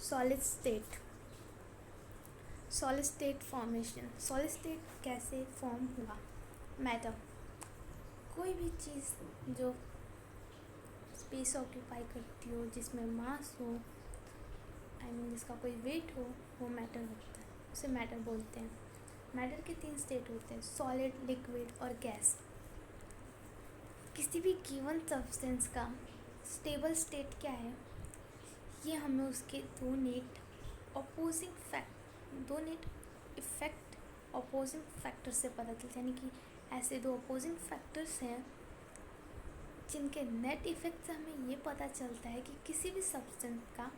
Solid state. Solid state formation. Solid state कैसे form हुआ? Matter, कोई भी चीज़ जो स्पेस ऑक्यूपाई करती हो, जिसमें मास हो, जिसका कोई वेट हो, वो मैटर होता है, उसे मैटर बोलते हैं। मैटर के 3 स्टेट होते हैं, सॉलिड, लिक्विड और गैस। किसी भी गिवन सब्सटेंस का स्टेबल स्टेट क्या है, ये हमें उसके दो नेट इफेक्ट अपोजिंग फैक्टर से पता चलता है। यानी कि ऐसे 2 अपोजिंग फैक्टर्स हैं जिनके नेट इफेक्ट से हमें ये पता चलता है कि किसी भी सब्सटेंस का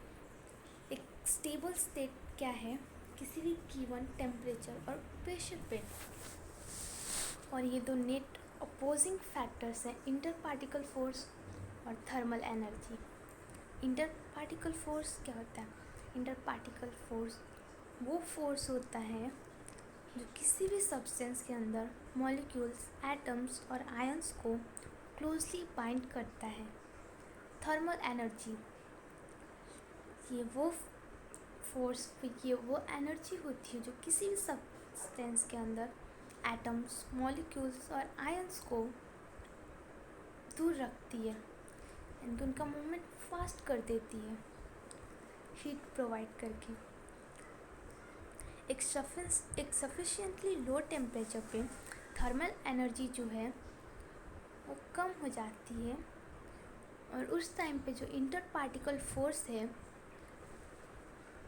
एक स्टेबल स्टेट क्या है किसी भी गिवन टेम्परेचर और प्रेशर पे। और ये 2 नेट अपोजिंग फैक्टर्स हैं, इंटर पार्टिकल फोर्स और thermal energy. Inter particle force क्या होता है? इंटर पार्टिकल फोर्स वो फोर्स होता है जो किसी भी सब्सटेंस के अंदर मॉलिक्यूल्स, एटम्स और आयंस को क्लोजली बाइंड करता है। थर्मल एनर्जी ये वो एनर्जी होती है जो किसी भी सब्सटेंस के अंदर एटम्स, मॉलिक्यूल्स और आयंस को दूर रखती है, उनका मूवमेंट फास्ट कर देती है हीट प्रोवाइड करके। एक सफिशिएंटली लो टेम्परेचर पे थर्मल एनर्जी जो है वो कम हो जाती है, और उस टाइम पे जो इंटर पार्टिकल फोर्स है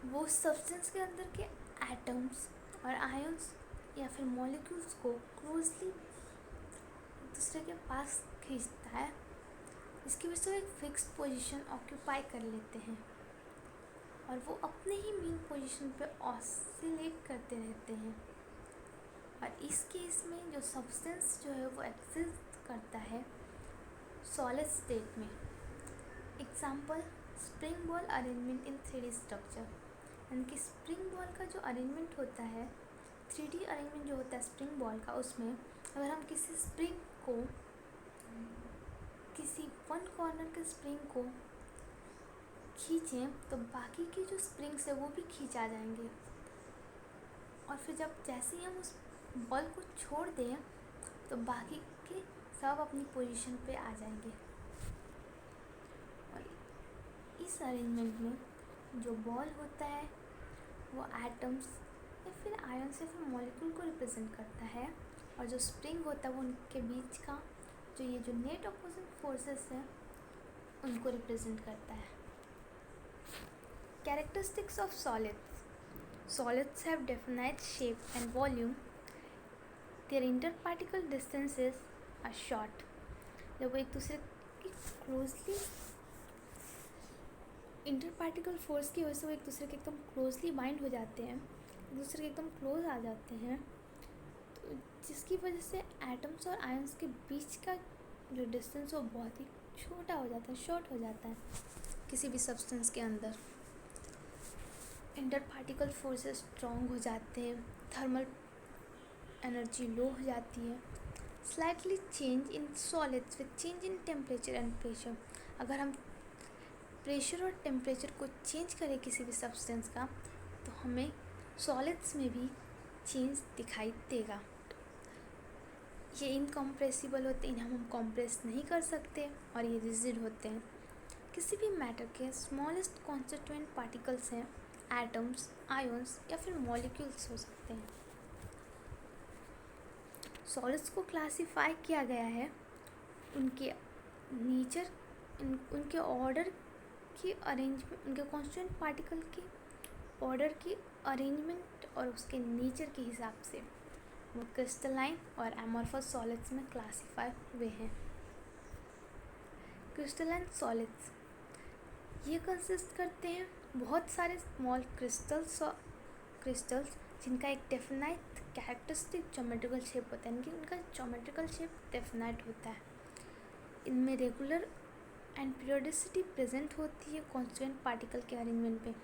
वो सब्सटेंस के अंदर के एटम्स और आयंस या फिर मॉलिक्यूल्स को क्लोजली एक दूसरे के पास खींचता है। इसकी वजह से वो एक फिक्स्ड पोजीशन ऑक्यूपाई कर लेते हैं और वो अपने ही मेन पोजीशन पे ऑसिलेट करते रहते हैं। और इस केस में जो सब्सटेंस जो है वो एग्जिस्ट करता है सॉलिड स्टेट में। एग्जाम्पल, स्प्रिंग बॉल अरेंजमेंट इन 3D स्ट्रक्चर। यानी कि स्प्रिंग बॉल का जो अरेंजमेंट होता है, 3D अरेंजमेंट जो होता है स्प्रिंग बॉल का, उसमें अगर हम किसी स्प्रिंग को, किसी वन कॉर्नर के स्प्रिंग को खींचें तो बाकी के जो स्प्रिंग्स है वो भी खींचा जाएंगे, और फिर जैसे ही हम उस बॉल को छोड़ दें तो बाकी के सब अपनी पोजीशन पे आ जाएंगे। और इस अरेंजमेंट में जो बॉल होता है वो एटम्स या फिर आयंस या फिर मॉलिक्यूल को रिप्रेजेंट करता है, और जो स्प्रिंग होता है वो उनके बीच का जो नेट अपोजिंग फोर्सेस है उनको रिप्रेजेंट करता है। Characteristics of solids. Solids have definite shape and volume. Their interparticle distances are short. जब वो एक दूसरे की क्लोजली इंटरपार्टिकल फोर्स की वजह से वो एक दूसरे के एकदम क्लोजली बाइंड हो जाते हैं, एक दूसरे के एकदम क्लोज आ जाते हैं, तो जिसकी वजह से एटम्स और आयंस के बीच का जो डिस्टेंस वो बहुत ही छोटा हो जाता है, शॉर्ट हो जाता है किसी भी सब्सटेंस के अंदर। इंटर पार्टिकल फोर्सेस स्ट्रॉन्ग हो जाते हैं, थर्मल एनर्जी लो हो जाती है। Slightly change in solids with change in temperature and pressure. अगर हम प्रेशर और टेम्परेचर को चेंज करें किसी भी सब्सटेंस का तो हमें सॉलिड्स में भी चेंज दिखाई देगा। ये इनकम्प्रेसिबल होते हैं, इन्हें हम कॉम्प्रेस नहीं कर सकते, और ये रिजिड होते हैं। किसी भी मैटर के स्मॉलेस्ट कॉन्स्टिट्यूएंट पार्टिकल्स हैं एटम्स, आयंस या फिर मॉलिक्यूल्स हो सकते हैं। सॉलिड्स को क्लासिफाई किया गया है उनके नेचर, उनके ऑर्डर की अरेंजमेंट, उनके कॉन्स्टिट्यूएंट पार्टिकल के ऑर्डर की अरेंजमेंट और उसके नेचर के हिसाब से वो क्रिस्टलाइन और एमॉर्फस सॉलिड्स में क्लासिफाई हुए हैं। क्रिस्टलाइन सॉलिड्स ये कंसिस्ट करते हैं बहुत सारे स्मॉल क्रिस्टल्स जिनका एक डेफिनाइट कैरेक्टरिस्टिक ज्योमेट्रिकल शेप होता है, यानी कि उनका ज्योमेट्रिकल शेप डेफिनाइट होता है। इनमें रेगुलर एंड पीरियोडिसिटी प्रेजेंट होती है कॉन्स्टिट्यूएंट पार्टिकल के अरेंजमेंट पे।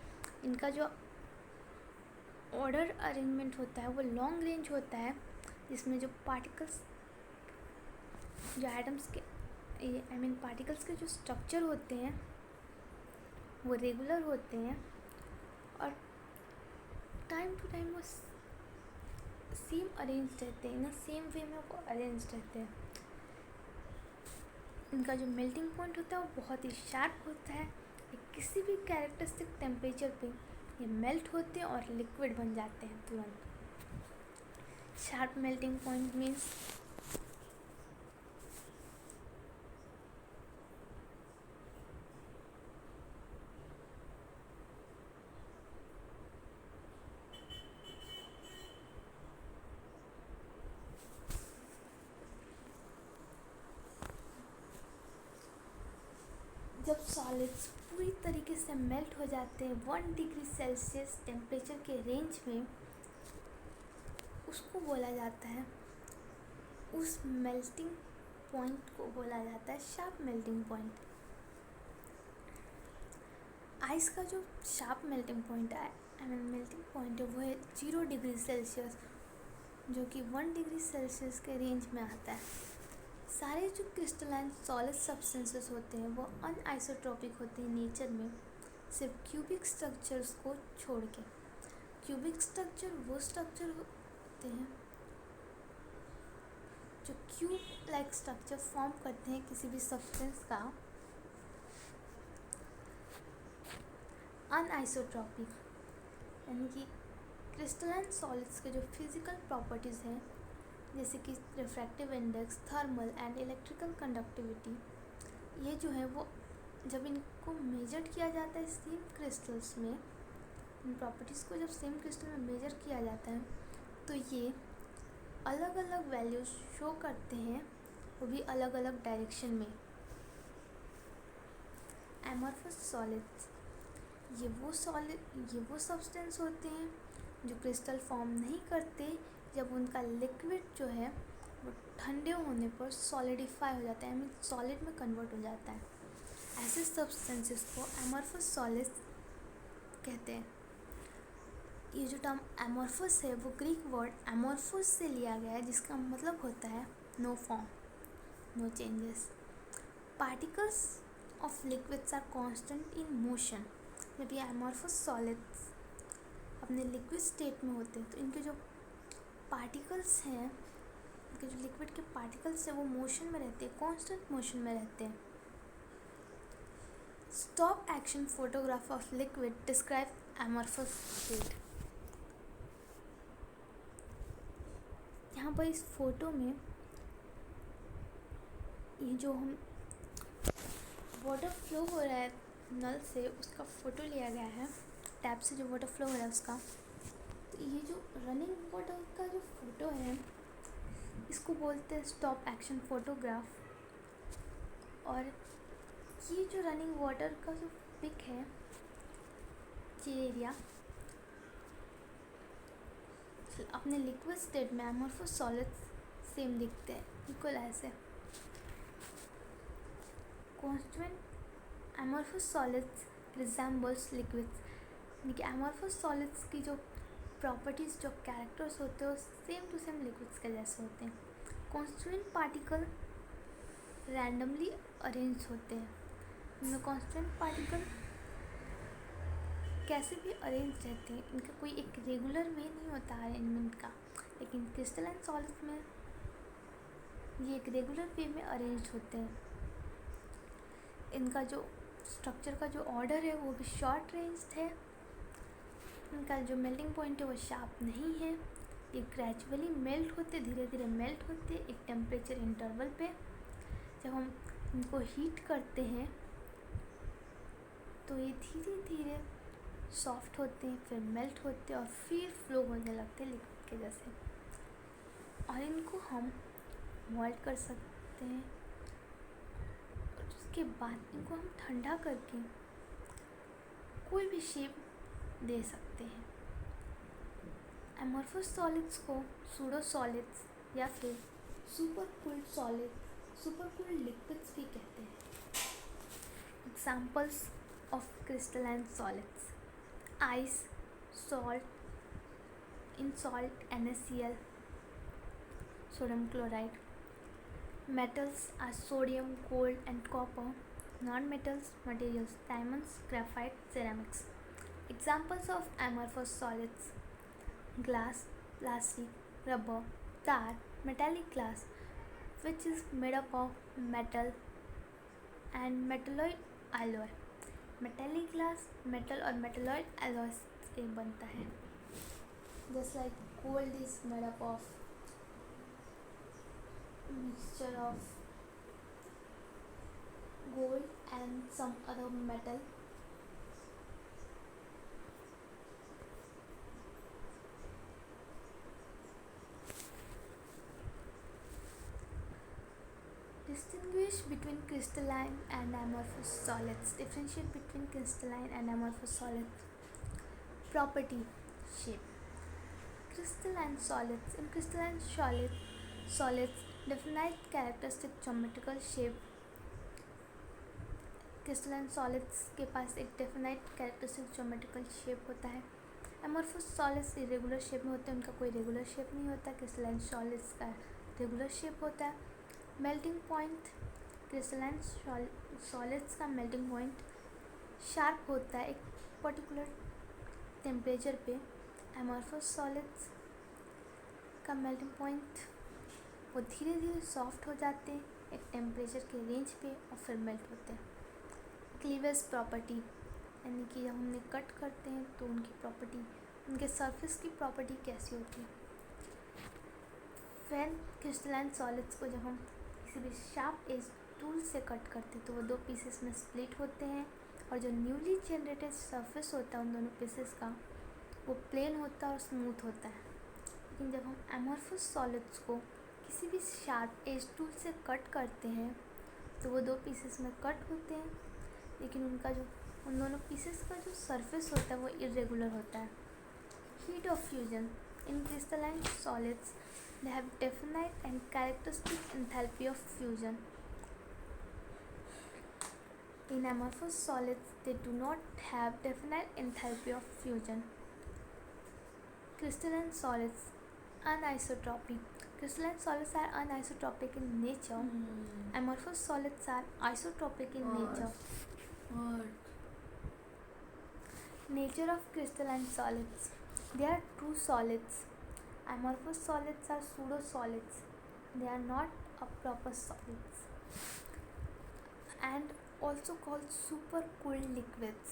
इनका जो ऑर्डर अरेंजमेंट होता है वो लॉन्ग रेंज होता है, जिसमें जो पार्टिकल्स, जो एटम्स के पार्टिकल्स के जो स्ट्रक्चर होते हैं वो रेगुलर होते हैं, और टाइम टू टाइम वो सेम अरेंज रहते हैं ना, सेम वे में वो अरेंज रहते हैं। इनका जो मेल्टिंग पॉइंट होता है वो बहुत ही शार्प होता है। ये किसी भी कैरेक्टरिस्टिक टेम्परेचर पे ये मेल्ट होते हैं और लिक्विड बन जाते हैं तुरंत। शार्प मेल्टिंग पॉइंट मीन्स जब सॉलिड्स पूरी तरीके से मेल्ट हो जाते हैं 1 डिग्री सेल्सियस टेम्परेचर के रेंज में, उसको बोला जाता है, उस मेल्टिंग पॉइंट को बोला जाता है शार्प मेल्टिंग पॉइंट। आइस का जो शार्प मेल्टिंग पॉइंट है मेल्टिंग पॉइंट है वो है 0 डिग्री सेल्सियस, जो कि 1 डिग्री सेल्सियस के रेंज में आता है। सारे जो क्रिस्टलाइन सॉलिड सब्सटेंसेस होते हैं वो अनआइसोट्रॉपिक होते हैं नेचर में, सिर्फ क्यूबिक स्ट्रक्चर्स को छोड़ के। क्यूबिक स्ट्रक्चर वो स्ट्रक्चर होते हैं जो क्यूब लाइक स्ट्रक्चर फॉर्म करते हैं किसी भी सब्सटेंस का। अनआइसोट्रॉपिक यानी कि क्रिस्टलाइन सॉलिड्स के जो फिजिकल प्रॉपर्टीज़ हैं, जैसे कि refractive index, thermal and electrical conductivity, ये जो है वो जब इनको मेजर किया जाता है सेम क्रिस्टल्स में, इन प्रॉपर्टीज़ को जब सेम क्रिस्टल में मेजर किया जाता है तो ये अलग अलग वैल्यूज शो करते हैं, वो भी अलग अलग डायरेक्शन में। एमॉर्फस सॉलिड्स ये वो सब्सटेंस होते हैं जो क्रिस्टल फॉर्म नहीं करते जब उनका लिक्विड जो है वो ठंडे होने पर सॉलिडिफाई हो जाता है, मीन सॉलिड में कन्वर्ट हो जाता है। ऐसे सब्सटेंसेस को एमॉर्फस सॉलिड्स कहते हैं। ये जो टर्म एमॉर्फस है वो ग्रीक वर्ड एमॉर्फोस से लिया गया है, जिसका मतलब होता है no form, no changes. Particles of liquids are constant in motion. जब ये एमॉर्फस सॉलिड्स अपने लिक्विड स्टेट में होते हैं तो इनके जो पार्टिकल्स हैं, इनके जो लिक्विड के पार्टिकल्स हैं वो मोशन में रहते हैं, कांस्टेंट मोशन में रहते हैं। Stop action photograph of liquid describe amorphous state. यहाँ पर इस फोटो में ये जो हम वाटर फ्लो हो रहा है नल से, उसका फ़ोटो लिया गया है, टैप से जो वाटर फ्लो हो रहा है उसका। तो ये जो रनिंग वाटर का जो फ़ोटो है इसको बोलते हैं स्टॉप एक्शन फ़ोटोग्राफ। और ये जो रनिंग वाटर का जो पिक है, ये एरिया अपने लिक्विड स्टेट में एमॉर्फस सॉलिड्स सेम दिखते हैं, बिल्कुल ऐसे। Constant amorphous solids resembles liquids, यानी कि एमॉर्फस सॉलिड्स की जो प्रॉपर्टीज़, जो कैरेक्टर्स होते हैं वो सेम टू सेम लिक्विड्स के जैसे होते हैं। कॉन्स्टेंट पार्टिकल रैंडमली अरेंज होते हैं। इनमें कॉन्स्टेंट पार्टिकल कैसे भी अरेंज रहते हैं, इनका कोई एक रेगुलर वे नहीं होता अरेंजमेंट का, लेकिन क्रिस्टलाइन सॉलिड्स में ये एक रेगुलर वे में अरेंज होते हैं। इनका जो स्ट्रक्चर का जो ऑर्डर है वो भी शॉर्ट रेंज है। इनका जो मेल्टिंग पॉइंट है वो शार्प नहीं है। ये ग्रेजुअली मेल्ट होते, धीरे धीरे मेल्ट होते एक टेम्परेचर इंटरवल पे। जब हम इनको हीट करते हैं तो ये धीरे धीरे सॉफ्ट होते हैं, फिर मेल्ट होते हैं और फिर फ्लो होने लगते हैं लिक्विड के जैसे। और इनको हम मोल्ड कर सकते हैं और उसके बाद इनको हम ठंडा करके कोई भी शेप दे सकते हैं। एमॉर्फस सॉलिड्स को सूडो सॉलिड्स या फिर सुपरकूल्ड सॉलिड, सुपरकूल्ड लिक्विड्स भी कहते हैं। Examples of crystalline solids: ice, salt, in salt NaCl, sodium chloride. Metals are sodium, gold and copper. Non-metals materials: diamonds, graphite, ceramics. Examples of amorphous solids: glass, plastic, rubber, tar, metallic glass, which is made up of metal and metalloid alloy. Metallic glass metal और metalloid alloy से बनता है. Just like gold is made up of mixture of gold and some other metal. Distinguish between crystalline and amorphous solids. Differentiate between crystalline and amorphous solids. Property: shape. Crystalline solids. In crystalline solids, definite characteristic geometrical shape. Crystalline solids के पास एक definite characteristic geometrical shape होता है. Amorphous solids irregular shape में होते हैं, उनका कोई regular shape नहीं होता. क्रिस्टलाइन सॉलिड्स का रेगुलर शेप होता है. मेल्टिंग पॉइंट: क्रिस्टलाइन सॉलिड्स का मेल्टिंग पॉइंट शार्प होता है एक पर्टिकुलर टेम्परेचर पे. एमोर्फस सॉलिड्स का मेल्टिंग पॉइंट वो धीरे धीरे सॉफ्ट हो जाते हैं एक टेम्परेचर के रेंज पे और फिर मेल्ट होते हैं. क्लीवेज प्रॉपर्टी, यानी कि जब हमने कट करते हैं तो उनकी प्रॉपर्टी, उनके सरफेस की प्रॉपर्टी कैसी होती है. वैन क्रिस्टलाइन सॉलिड्स को जब हम किसी भी शार्प एज टूल से कट करते हैं तो वो दो पीसेस में स्प्लिट होते हैं और जो न्यूली जनरेटेड सरफेस होता है उन दोनों पीसेस का वो प्लेन होता है और स्मूथ होता है. लेकिन जब हम एमोर्फस सॉलिड्स को किसी भी शार्प एज टूल से कट करते हैं तो वो दो पीसेस में कट होते हैं, लेकिन उन दोनों पीसेस का जो सरफेस होता है वो इरेगुलर होता है. Heat of fusion: in crystalline solids they have definite and characteristic enthalpy of fusion. In amorphous solids, they do not have definite enthalpy of fusion. Crystalline solids, anisotropy. Crystalline solids are anisotropic in nature. Amorphous solids are isotropic in nature. Nature of crystalline solids: they are true solids. Amorphous solids are pseudo-solids. They are not a proper solids. And also called supercooled liquids.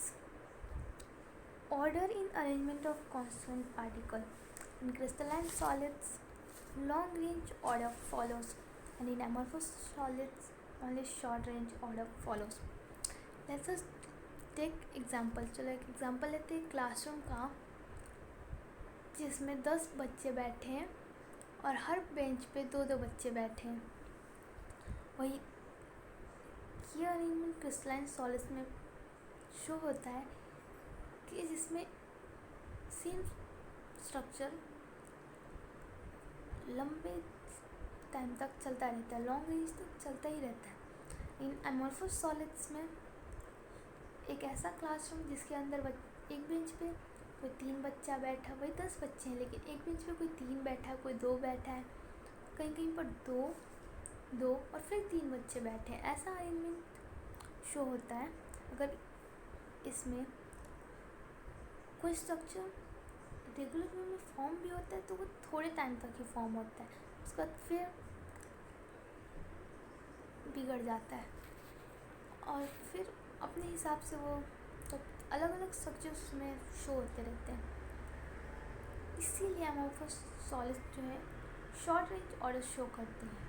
Order in arrangement of constant particle: in crystalline solids, long range order follows, and in amorphous solids, only short range order follows. Let's just take example. चलो एक example लेते हैं classroom का, जिसमें 10 बच्चे बैठे हैं और हर बेंच पे 2-2 बच्चे बैठे हैं. वही ये अरेंजमेंट क्रिस्टलाइन सॉलिड्स में शो होता है कि जिसमें सेम स्ट्रक्चर लंबे टाइम तक चलता रहता है, लॉन्ग रेंज तक चलता ही रहता है. इन एमोर्फस सॉलिड्स में एक ऐसा क्लासरूम जिसके अंदर एक बेंच पे कोई 3 बच्चा बैठा, वही 10 बच्चे हैं, लेकिन एक बेंच पे कोई 3 बैठा है, कोई 2 बैठा है, कहीं कहीं पर 2 और फिर 3 बच्चे बैठे हैं. ऐसा अरेंजमेंट शो होता है. अगर इसमें कोई स्ट्रक्चर रेगुलर वे में फॉर्म भी होता है तो वो थोड़े टाइम तक ही फॉर्म होता है, उसके बाद फिर बिगड़ जाता है और फिर अपने हिसाब से वो तो अलग अलग स्ट्रक्चर्स में शो होते रहते हैं. इसीलिए एमोर्फस सॉलिड्स जो है शॉर्ट रेंज ऑर्डर शो करते हैं.